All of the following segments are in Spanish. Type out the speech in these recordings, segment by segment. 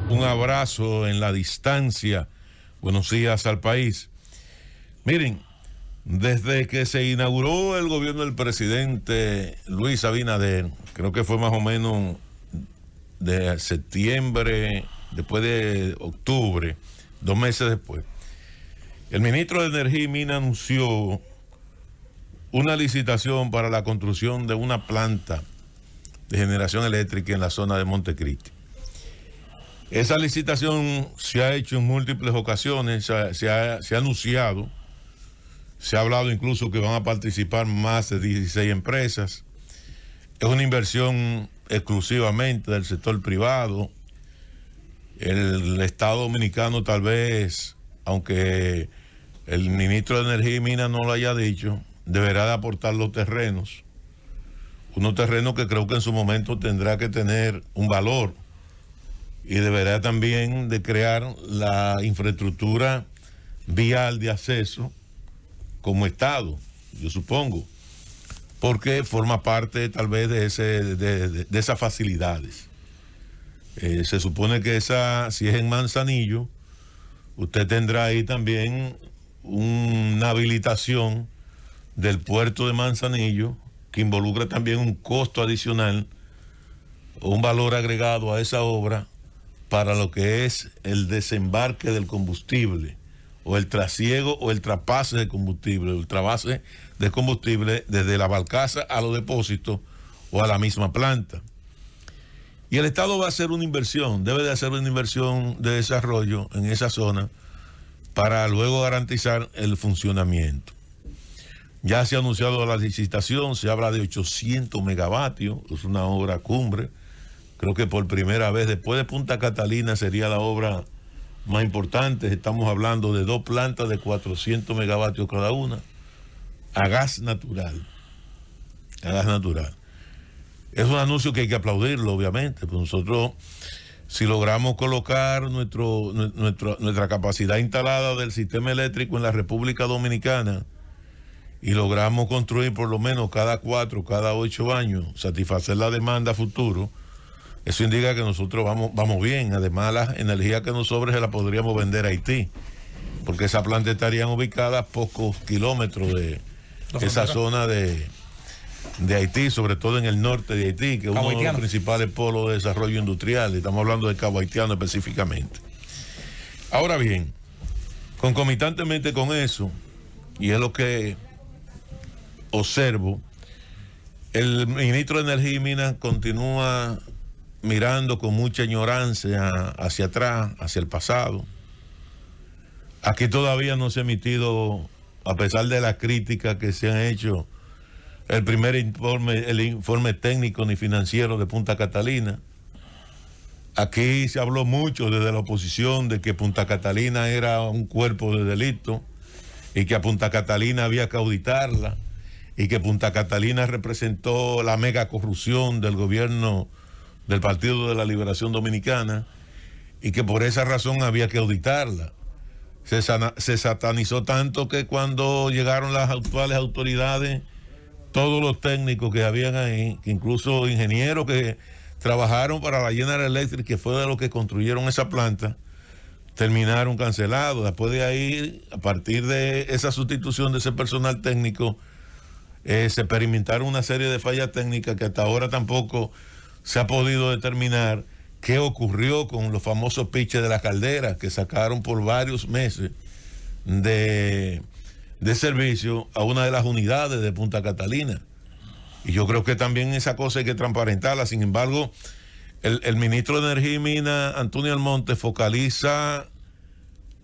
Un abrazo en la distancia. Buenos días al país. Miren, desde que se inauguró el gobierno del presidente Luis Abinader, creo que fue más o menos de septiembre, después de octubre, 2 meses después, el ministro de Energía y Minas anunció una licitación para la construcción de una planta de generación eléctrica en la zona de Montecristi. Esa licitación se ha hecho en múltiples ocasiones, se ha anunciado, se ha hablado incluso que van a participar más de 16 empresas. Es una inversión exclusivamente del sector privado. El Estado Dominicano tal vez, aunque el ministro de Energía y Minas no lo haya dicho, deberá de aportar los terrenos. Unos terrenos que creo que en su momento tendrá que tener un valor. Y deberá también de crear la infraestructura vial de acceso como Estado, yo supongo, porque forma parte tal vez de esas facilidades. Se supone que si es en Manzanillo, usted tendrá ahí también una habilitación del puerto de Manzanillo que involucra también un costo adicional o un valor agregado a esa obra para lo que es el desembarque del combustible, o el trasiego o el traspase de combustible, o el trasvase de combustible desde la barcaza a los depósitos o a la misma planta. Y el Estado va a hacer una inversión, debe de hacer una inversión de desarrollo en esa zona para luego garantizar el funcionamiento. Ya se ha anunciado la licitación, se habla de 800 megavatios, es una obra cumbre. Creo que por primera vez, después de Punta Catalina, sería la obra más importante. Estamos hablando de 2 plantas de 400 megavatios cada una, a gas natural. A gas natural. Es un anuncio que hay que aplaudirlo, obviamente. Pues nosotros, si logramos colocar nuestra capacidad instalada del sistema eléctrico en la República Dominicana y logramos construir por lo menos cada 4, cada 8 años, satisfacer la demanda a futuro, eso indica que nosotros vamos bien. Además, la energía que nos sobre se la podríamos vender a Haití, porque esas plantas estarían ubicadas a pocos kilómetros de esa zona de Haití, sobre todo en el norte de Haití, que es uno de los principales polos de desarrollo industrial. Estamos hablando de Cabo Haitiano específicamente. Ahora bien, concomitantemente con eso, y es lo que observo, el ministro de Energía y Minas continúa mirando con mucha ignorancia hacia atrás, hacia el pasado. Aquí todavía no se ha emitido, a pesar de las críticas que se han hecho, el informe técnico ni financiero de Punta Catalina. Aquí se habló mucho desde la oposición de que Punta Catalina era un cuerpo de delito y que a Punta Catalina había que auditarla y que Punta Catalina representó la mega corrupción del gobierno del Partido de la Liberación Dominicana y que por esa razón había que auditarla. Se satanizó tanto que cuando llegaron las actuales autoridades, todos los técnicos que habían ahí, que incluso ingenieros que trabajaron para la General Electric, que fue de los que construyeron esa planta, terminaron cancelados. Después de ahí, a partir de esa sustitución de ese personal técnico, se experimentaron una serie de fallas técnicas que hasta ahora tampoco se ha podido determinar qué ocurrió con los famosos piches de la caldera que sacaron por varios meses de servicio a una de las unidades de Punta Catalina. Y yo creo que también esa cosa hay que transparentarla. Sin embargo, el ministro de Energía y Minas, Antonio Almonte, focaliza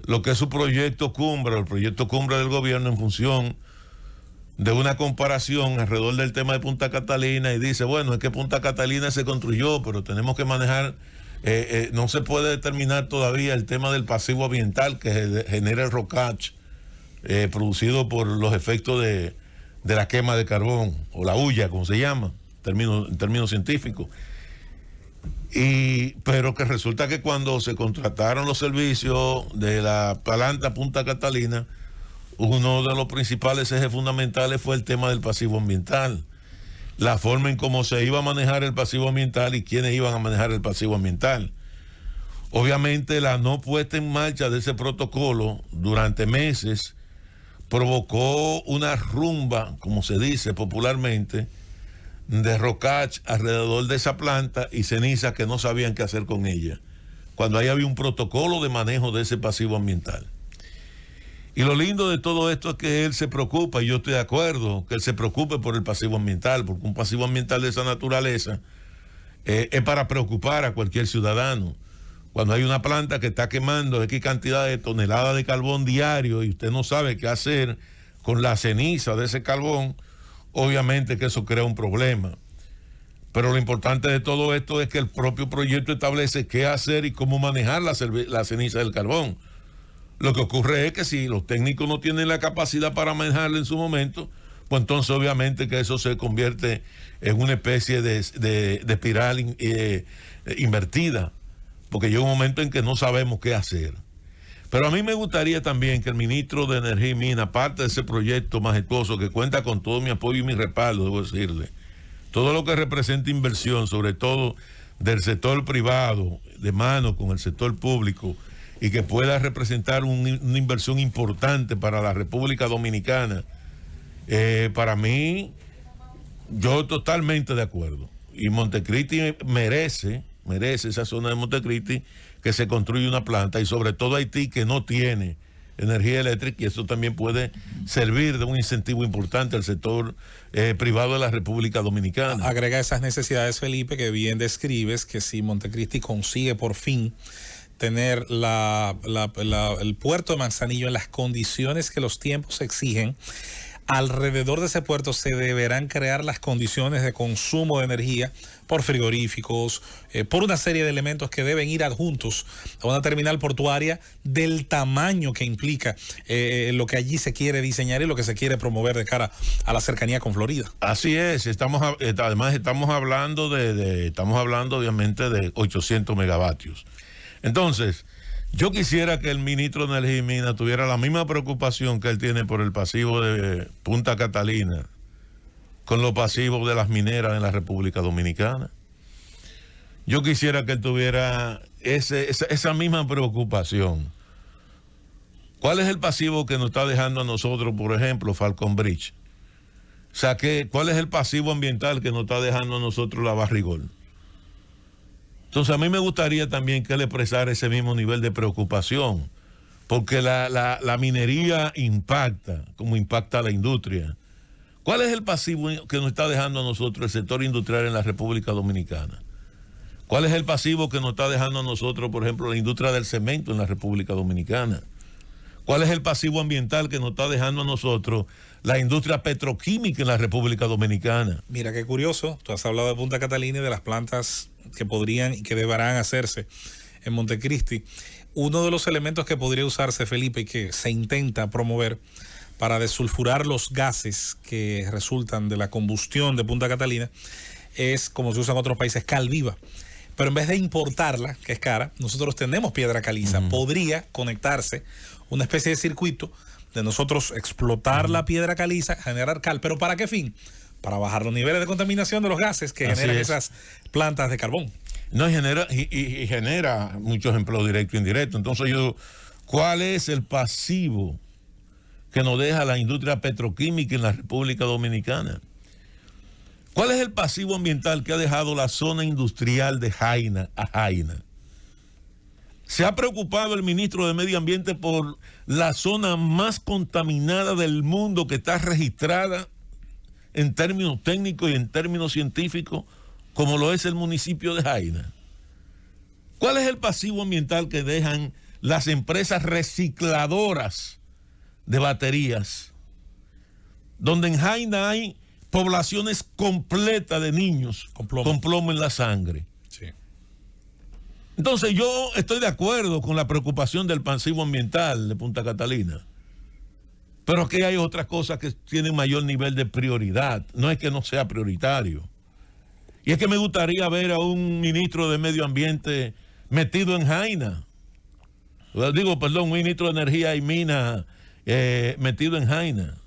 lo que es su proyecto cumbre, el proyecto cumbre del gobierno, en función de una comparación alrededor del tema de Punta Catalina, y dice, bueno, es que Punta Catalina se construyó, pero tenemos que manejar, no se puede determinar todavía el tema del pasivo ambiental que genera el rocage producido por los efectos de la quema de carbón, o la hulla, como se llama, en términos científicos. Pero que resulta que cuando se contrataron los servicios de la planta Punta Catalina, uno de los principales ejes fundamentales fue el tema del pasivo ambiental, la forma en cómo se iba a manejar el pasivo ambiental y quiénes iban a manejar el pasivo ambiental. Obviamente la no puesta en marcha de ese protocolo durante meses provocó una rumba, como se dice popularmente, de rocach alrededor de esa planta y cenizas que no sabían qué hacer con ella, cuando ahí había un protocolo de manejo de ese pasivo ambiental. Y lo lindo de todo esto es que él se preocupa, y yo estoy de acuerdo, que él se preocupe por el pasivo ambiental, porque un pasivo ambiental de esa naturaleza es para preocupar a cualquier ciudadano. Cuando hay una planta que está quemando X cantidad de toneladas de carbón diario y usted no sabe qué hacer con la ceniza de ese carbón, obviamente que eso crea un problema. Pero lo importante de todo esto es que el propio proyecto establece qué hacer y cómo manejar la ceniza del carbón. Lo que ocurre es que si los técnicos no tienen la capacidad para manejarla en su momento, pues entonces obviamente que eso se convierte en una especie de espiral invertida, porque llega un momento en que no sabemos qué hacer. Pero a mí me gustaría también que el ministro de Energía y Minas, parte de ese proyecto majestuoso que cuenta con todo mi apoyo y mi respaldo, debo decirle, todo lo que representa inversión, sobre todo del sector privado, de mano con el sector público, y que pueda representar una inversión importante para la República Dominicana, para mí, yo totalmente de acuerdo. Y Montecristi merece esa zona de Montecristi que se construya una planta, y sobre todo Haití, que no tiene energía eléctrica, y eso también puede servir de un incentivo importante al sector privado de la República Dominicana. Agrega esas necesidades, Felipe, que bien describes, que si Montecristi consigue por fin tener el puerto de Manzanillo en las condiciones que los tiempos exigen, alrededor de ese puerto se deberán crear las condiciones de consumo de energía por frigoríficos, por una serie de elementos que deben ir adjuntos a una terminal portuaria del tamaño que implica lo que allí se quiere diseñar y lo que se quiere promover de cara a la cercanía con Florida. Así es, además estamos hablando obviamente de 800 megavatios. Entonces, yo quisiera que el ministro de Energía y Minas tuviera la misma preocupación que él tiene por el pasivo de Punta Catalina con los pasivos de las mineras en la República Dominicana. Yo quisiera que él tuviera esa misma preocupación. ¿Cuál es el pasivo que nos está dejando a nosotros, por ejemplo, Falcon Bridge? O sea, ¿cuál es el pasivo ambiental que nos está dejando a nosotros la Barrigol? Entonces a mí me gustaría también que él expresara ese mismo nivel de preocupación, porque la minería impacta, como impacta la industria. ¿Cuál es el pasivo que nos está dejando a nosotros el sector industrial en la República Dominicana? ¿Cuál es el pasivo que nos está dejando a nosotros, por ejemplo, la industria del cemento en la República Dominicana? ¿Cuál es el pasivo ambiental que nos está dejando a nosotros la industria petroquímica en la República Dominicana? Mira qué curioso, tú has hablado de Punta Catalina y de las plantas que podrían y que deberán hacerse en Montecristi. Uno de los elementos que podría usarse, Felipe, y que se intenta promover para desulfurar los gases que resultan de la combustión de Punta Catalina es, como se usa en otros países, cal viva. Pero en vez de importarla, que es cara, nosotros tenemos piedra caliza. Podría conectarse una especie de circuito de nosotros explotar la piedra caliza, generar cal. ¿Pero para qué fin? Para bajar los niveles de contaminación de los gases que generan esas plantas de carbón. No, y genera muchos empleos directos e indirectos. Entonces ¿cuál es el pasivo que nos deja la industria petroquímica en la República Dominicana? ¿Cuál es el pasivo ambiental que ha dejado la zona industrial de Jaina a Jaina? ¿Se ha preocupado el ministro de Medio Ambiente por la zona más contaminada del mundo que está registrada en términos técnicos y en términos científicos, como lo es el municipio de Jaina? ¿Cuál es el pasivo ambiental que dejan las empresas recicladoras de baterías, donde en Jaina hay poblaciones completas de niños con plomo en la sangre? Sí. Entonces yo estoy de acuerdo con la preocupación del pasivo ambiental de Punta Catalina, pero que hay otras cosas que tienen mayor nivel de prioridad. No es que no sea prioritario. Y es que me gustaría ver a un ministro de Medio Ambiente metido en Jaina. Un ministro de Energía y Minas metido en Jaina,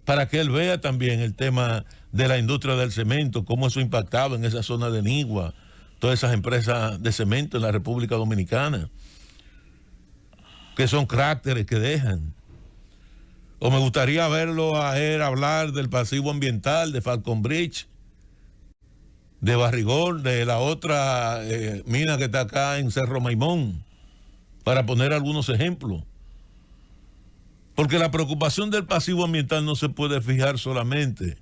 para que él vea también el tema de la industria del cemento, cómo eso impactaba en esa zona de Nigua, todas esas empresas de cemento en la República Dominicana, que son cráteres que dejan. O me gustaría verlo a él hablar del pasivo ambiental de Falcon Bridge, de Barrigol, de la otra mina que está acá en Cerro Maimón, para poner algunos ejemplos. Porque la preocupación del pasivo ambiental no se puede fijar solamente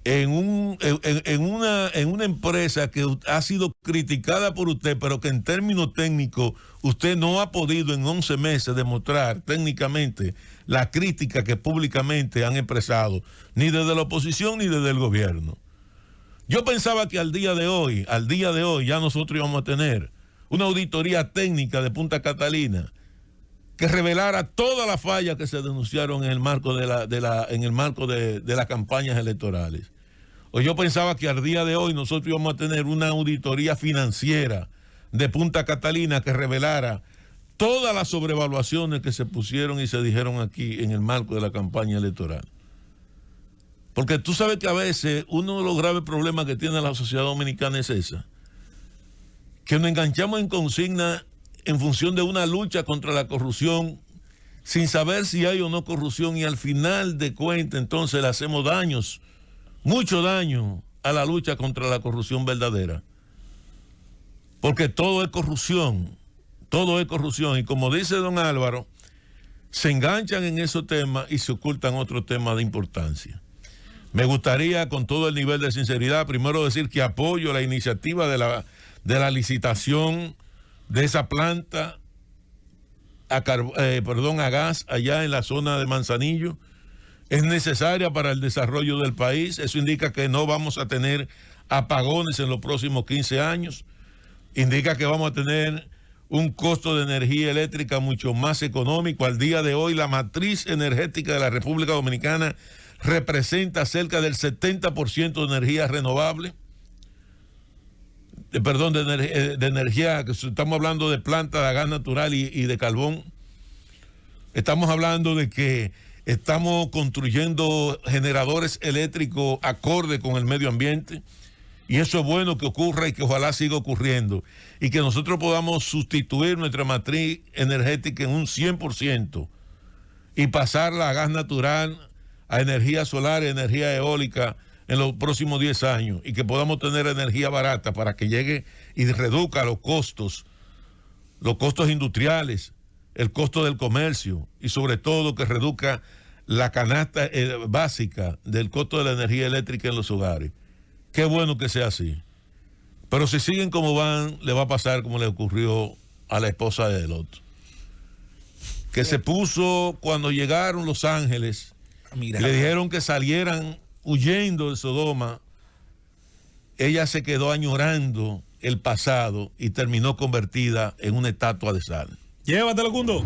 en una empresa que ha sido criticada por usted, pero que en términos técnicos usted no ha podido en 11 meses demostrar técnicamente la crítica que públicamente han expresado, ni desde la oposición ni desde el gobierno. Yo pensaba que al día de hoy ya nosotros íbamos a tener una auditoría técnica de Punta Catalina que revelara todas las fallas que se denunciaron en el marco de las campañas electorales. O yo pensaba que al día de hoy nosotros íbamos a tener una auditoría financiera de Punta Catalina que revelara todas las sobrevaluaciones que se pusieron y se dijeron aquí en el marco de la campaña electoral. Porque tú sabes que a veces uno de los graves problemas que tiene la sociedad dominicana es esa, que nos enganchamos en consigna en función de una lucha contra la corrupción, sin saber si hay o no corrupción, y al final de cuentas entonces le hacemos daños, mucho daño a la lucha contra la corrupción verdadera. Porque todo es corrupción, y como dice don Álvaro, se enganchan en esos temas y se ocultan otros temas de importancia. Me gustaría, con todo el nivel de sinceridad, primero decir que apoyo la iniciativa de la licitación de esa planta a gas allá en la zona de Manzanillo. Es necesaria para el desarrollo del país. Eso indica que no vamos a tener apagones en los próximos 15 años. Indica que vamos a tener un costo de energía eléctrica mucho más económico. Al día de hoy, la matriz energética de la República Dominicana representa cerca del 70% de energía renovable. De energía, que estamos hablando de plantas de gas natural y de carbón. Estamos hablando de que estamos construyendo generadores eléctricos acorde con el medio ambiente, y eso es bueno que ocurra y que ojalá siga ocurriendo, y que nosotros podamos sustituir nuestra matriz energética en un 100% y pasarla a gas natural, a energía solar y energía eólica en los próximos 10 años, y que podamos tener energía barata para que llegue y reduzca los costos industriales, el costo del comercio, y sobre todo que reduzca la canasta básica del costo de la energía eléctrica en los hogares. Qué bueno que sea así. Pero si siguen como van, le va a pasar como le ocurrió a la esposa de Lot, que se puso cuando llegaron Los Ángeles, le dijeron que salieran huyendo de Sodoma. Ella se quedó añorando el pasado y terminó convertida en una estatua de sal. Llévatelo, Cundo.